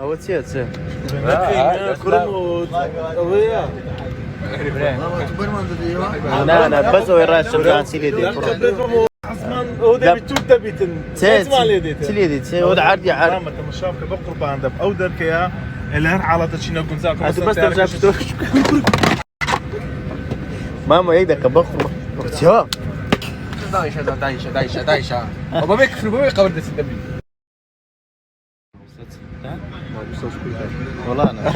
هو تسير كرمود ويا انا بس وين رايح شجعان سيليدي عثمان وده بتوت بيتن سيليدي وده عادي عارف ما تمشاك بقرب عندك او درك يا الهر على تشينا كنزاك بس ترجع ماما يدك بقرب شباب دايشة وبابيك في بابيك قبل تسدبي والله انا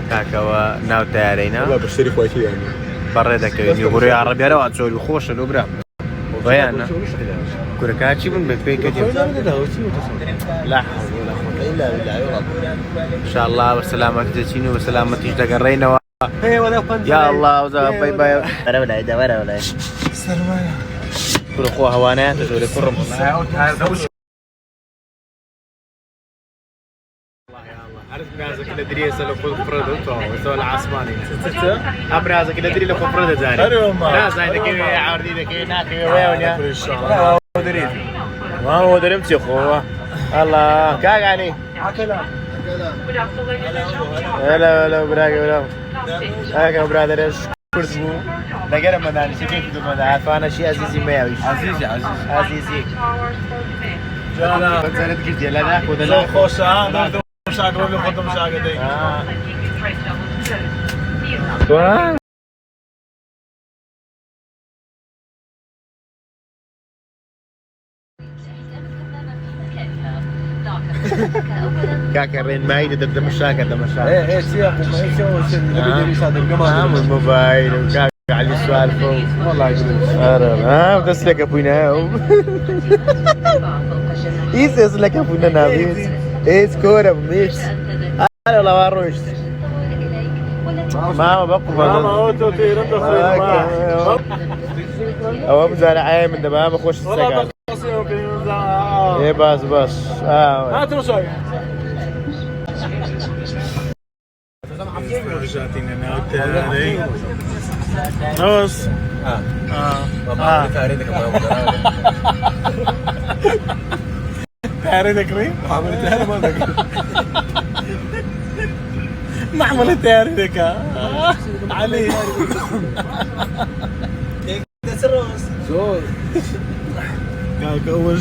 كاكا وناو تارينا لا بشتري خويتي يعني بردك يقولوا يا عربي انا واتسوي الخوش الابرة وبيانا كوركاتشي من بيك لا حول ولا قوة الا بالله ان شاء الله بالسلامة تجيني وسلامة تقرينا يا الله باي باي ولا سلمان كل اخوها هوانات تقول كرم عارف برازة كده دريسة لو خذ فرده وسوى العصماني برازة كده دري لو خذ فرده زاني برازة هذا كده عاردي ذا كده ناكي ويا لا هو دريس ما هو دريمتي أخوه الله كاك يعني هلا براقي هاك برادر كرسبو نقدر مدان شكل كده مدان فأنا شيء عزيزي ما يعيش عزيزي جانا بنزلت كده لا ناخذ لا خوش مشاكل ولا خد مشاكل دي كاكرين معي ده مشاكل ايه سياق وما يسوي هذا القمر الموبايل وكاك على السؤال فوق والله يقول بس لك ابونا ايش لك ابونا نابيس ايش كوره بميش انا والله ما روش ماما بقى ماما اوتو تيرن او بزال عايم من ما بخش السجاد ايه بس هات رشاي رجعتين انا وتاري نوس تاري ذكري ما عملت تاري ذكا علي كاك اول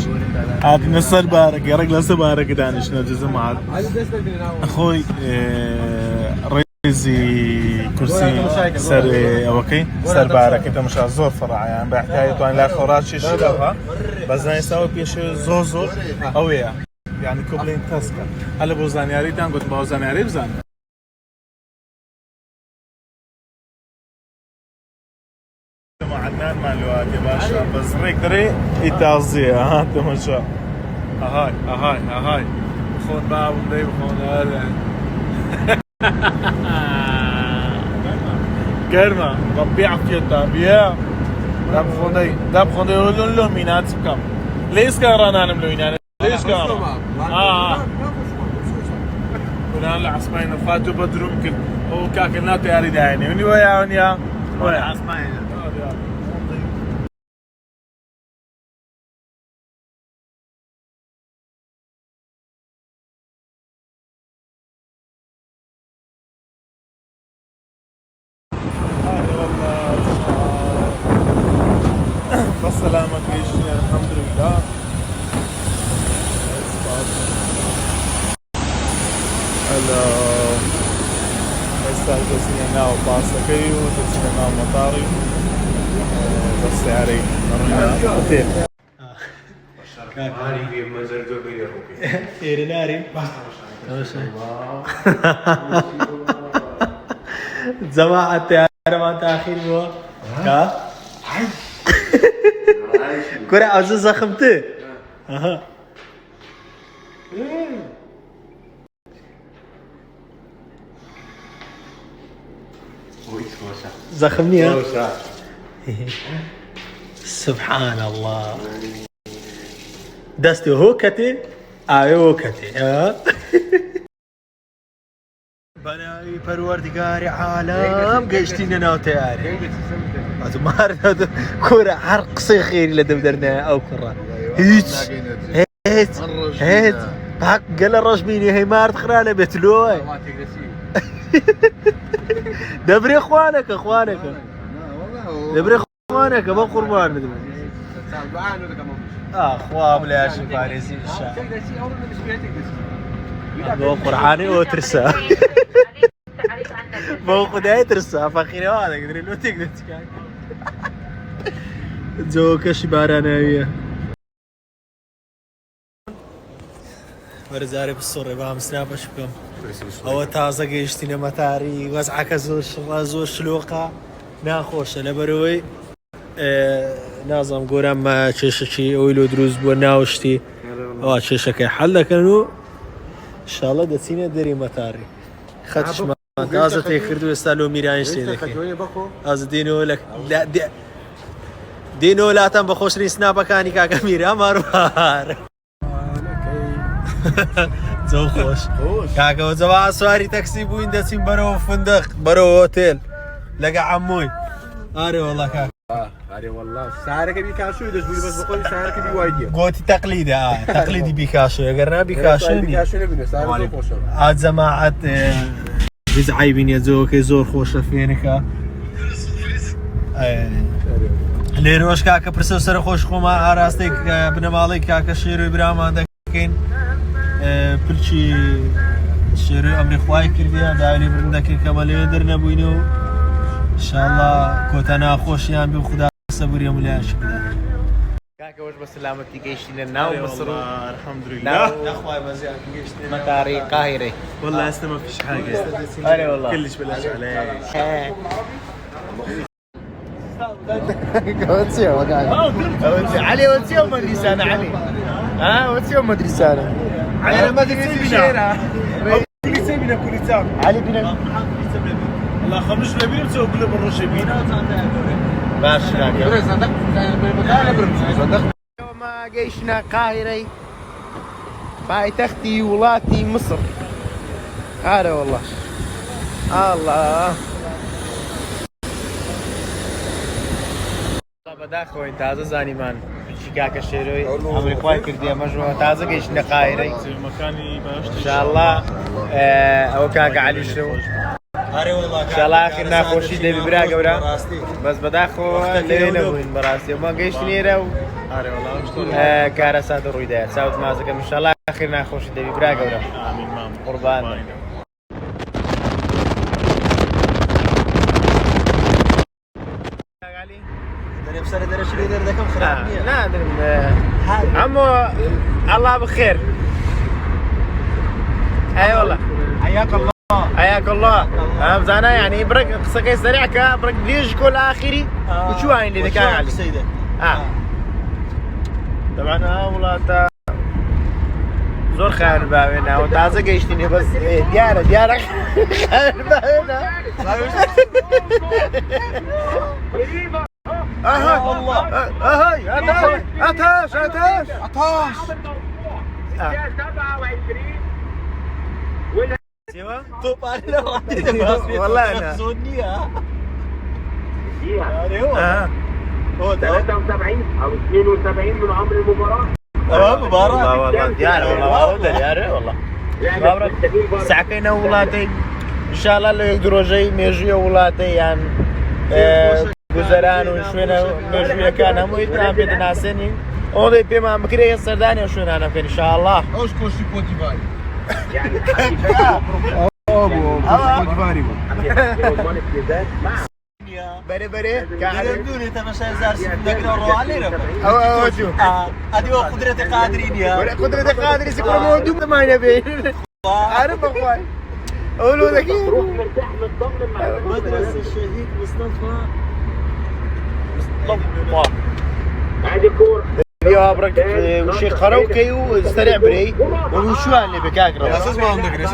هذه نصر بارك يا رجل سبارك دانش نجزم معك اخوي رئيسي كرسي سر اوكي سر بارك انت مش زور فرع يعني بحكايه وين لا خراج شيء شبهها بس نسوي بيش زوزو او يعني كوبلين تاسكا هلا بوزان يا ريت قلت بوزان يا ريت بزان عدنان مالوات يا باشا بس ريك دري يتازيه ها انت ما شاء هاي بخون باب ودي بخون هذا كرمه ربي عافيتها بيا داب خوني يقولون له مينات كم ليش كارانا نملوين ليش كارا كنا العصمين فاتوا بدرم كل هو كاكلنا تياري دايني وني ويا عصمين سلامك ليش الحمد لله هلا هسه جالسين هنا وباصة كيو جالسين هنا مطاري بس يعني اوتيل هاري في منظر جوبي ايرناري جماعة التيار ما تاخير بوا كا كرة عزيز زخمته اها زخمني ها سبحان الله دستي هوكتي هوكتي ها بناي پروردگار عالم گشتين ناوتياري ما كرة حرق صخير لدم درنا او كرة هيت حق قال الرجميني هي ما تخرانه بتلوي دبري اخوانك دبري اخوانك ما قربان اخوام لا شي فارسي مو قرعاني وترسا مو خداي ترسا فخيري هذا قدري لو تقدر تكاي زوكا شباراناويه ورزاري بالصورة بام سنابش بكم أو تازة جيشتنا متاري وزعك زوج شلوقة ناخوش لبروي نازم قرام ما تششي ويلو دروز بو ناوشتي أو تششكي حل كانوا إن شاء الله دتسينا دري متاري خدش ما تازة تيخردو يستالو ميرانشتي ذكي از دينو لك دينو لا تنبخوش ري سنابا كاني كاكا ميرا مروار زو خوش كاكا وزبا سواري تاكسي بوين دسين برو فندق برو هوتيل لقى عموي اري والله كاكا اري والله سعرك بيكاشو يدش بيقول بس بقول سعرك بيوايدي قوتي تقليدي تقليدي بيكاشو يا قرنا بيكاشو بيكاشو نبي سعرك خوش عاد جماعة بزعيبين يا زوكي زور خوش فينك ليروش كاكا برسو سر خوش خوما اراستيك بنمالي كاكا شيرو ابراهيم عندكين برشي شيرو امري خواي كرديا دايلي برندكين كمالي درنا بوينو ان شاء الله كوتانا خوشيان بي خدا صبر يوم لا شكرا كاكا واش بسلامتي جيشنا الناو مصر الحمد لله يا اخويا مزيان جيشنا مطاري قاهري والله هسه ما فيش حاجه اي والله كلش بلاش عليك وتسيو علي وتسيو ما ادري سنه علي ها وتسيو ما ادري سنه علي ما ادري سيبنا كل سيبنا كل تام علي بنا الله خمس لبير تسوي كله بالرش بينا ماشي اليوم جيشنا قاهري بايتختي ولاتي مصر هذا والله الله بداخو انت هذا زانيمان شيكاكا شيروي عمري خواي كردي مجموعة تازة جيشنا قاهري مكاني ان شاء الله او كاكا علي شنو ان شاء الله اخر ناخوشي دبي برا قورا بس بداخو لينا وين براسي وما جيشني رو كارسات الرويدات ساوت مازك ان شاء الله اخر ناخوشي دبي برا قورا امين مام قربان لا عمو الله بخير اي والله حياك الله حياك الله زانا يعني برق قصة سريع برق ليش كل اخري وشو هاي اللي ذكاء علي طبعا والله زور خير باوينا وتازه جيشتني بس ديارك خير باوينا والله عطاش طوب علينا والله انا هو 73 او 72 من عمر المباراة. مباراة والله ديارة والله ديارة والله مبارك ساعكينا ولاتي ان شاء الله اللي يقدروا جاي ميجي ولاتي يعني گوزران و شوێنە مێژوویەکان هەمووی تان پێ دەناسێنین ئەوڵێ پێمان بکرێ سەردانی ئەو شوێنانە بکەین ئینشاءالله ئەوش کۆشی پۆتیڤاری بەرێ بەرێ دوونی تەمەشای زارسی دەگرەوە ڕۆوا لێرە ئەوە دوو ئەدیوە قودرەتی قادری نییە قودرەتی قادری سکڕەوە دوو دەمانە بێ عارف بەخوای ئەولۆ دەکەی مدرسة الشهيد مصطفى هذه كورة يا برك وشي قروكي وسريع بري وشو اللي بكاك اساس ما عندك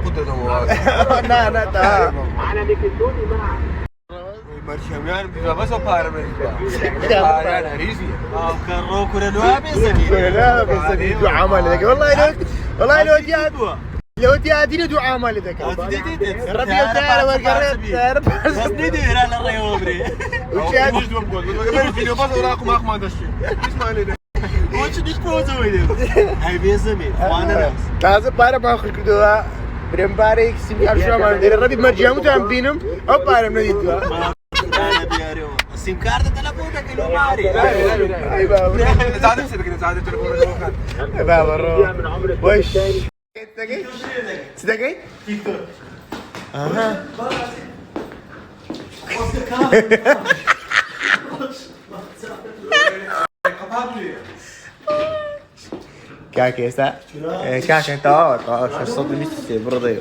قدرة لا تا على ميكيتوني معه مرشمیان بیزا بس و پارامریکا پارا نریزی كروك ولنوها بيزني لا بس دو عمل ذاك والله لو تيادين دو عمل ذاك ربي تعالى والقرب بس ندير على الريوبري مش دوم جول بس الفيديو بس وراكم اخ ما دشي اسمع لي شو تفوزوا ويدهم هاي بيزمين وانا نفس لازم بارا باخذ كدوا بريم باريك سيم عارف شو ما ندير الربي ما جامو تام بينهم او بارا من يدوا انا بياريو السيم كارت تلفونك كيلو ماري اي بابا زاد نفسك زاد التليفون بابا رو وش صدقي اها كاكيسا كاكا تا شو صوت ميستي برضي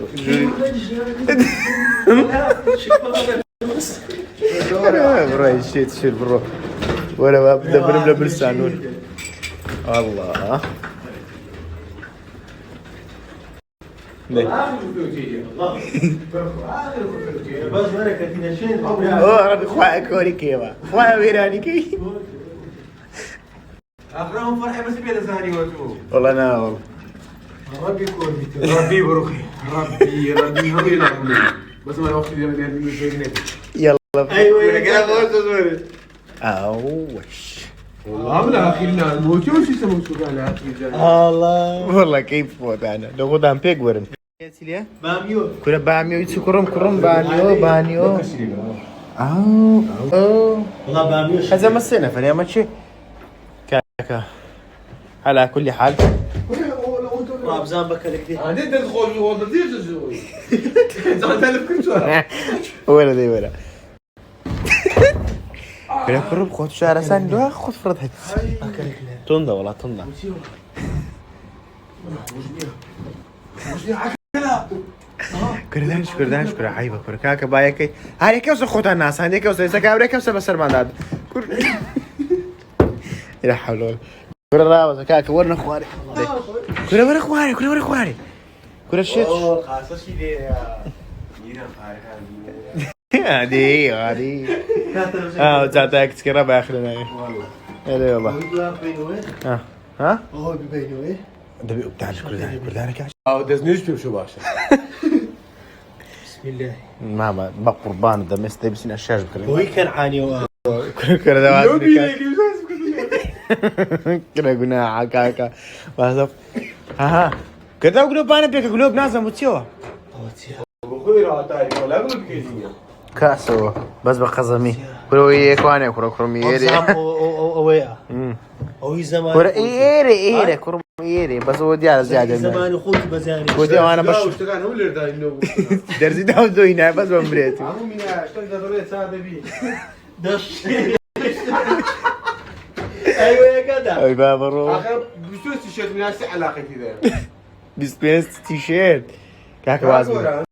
برو شيت شيل برو ولا ببدا بلسانون الله بس انا كاتين شيء اوه ربي خويا كوري كيما خويا ويراني كي اخرهم فرحه بس بيد ثاني وتو والله انا والله ربي يكون ربي بروخي ربي ربي بس ما الوقت اللي يلا ايوه اوش والله لا اخينا مو شو يسمون سوق على الله والله كيف فوت انا لو قدام بيك ورن باميو كنا باميو كرم بانيو والله باميو هذا مسينا فني ما شيء كاكا على كل حال ابزان بكلك دي عندي تدخل في وضع زي زعلت لك كل شويه ولا دي ولا كنا كرم خذ شهر سان لو خذ فرض هيك تندا والله تندا كردانش كرا عيبة كرا كاكا بايكي هاي كيف سخوت الناس هاي كيف سيسا كابري كيف سبسر ما داد لا حول ولا كرا راوز كاكا ورنا خواري كرا ورا خواري كرا شيت خاصه شي دي هادي وتعطيك تسكرها باخرنا والله ايه والله ها هو بيبينوا ايه دبي تعال كرداني كاش دزنيش شو باشا بسم الله ما بقربان ده مست بس الاشاش بكره هو كان عاني كره ده كده قلنا كاكا بس ها كده قلوب انا بيك قلوب ناس متسوا بخير عطاري ولا اقول بكيزيه كاسو بس بخزمي كرو يكواني كرو كروميري اويا او زمان كرو ايري كرو ايري بس ودي على زياده زمان اخوتي بزاني ودي وانا بس اشتغل هو اللي داي انه درزي داو دوينا بس بمريتي عمو من اشتغل ضروري ساعده بي دش ايوه يا جدع اي بابا رو اخر بسوس تيشيرت من هسه علاقه كذا بسبيس تي شيرت كاكا وازن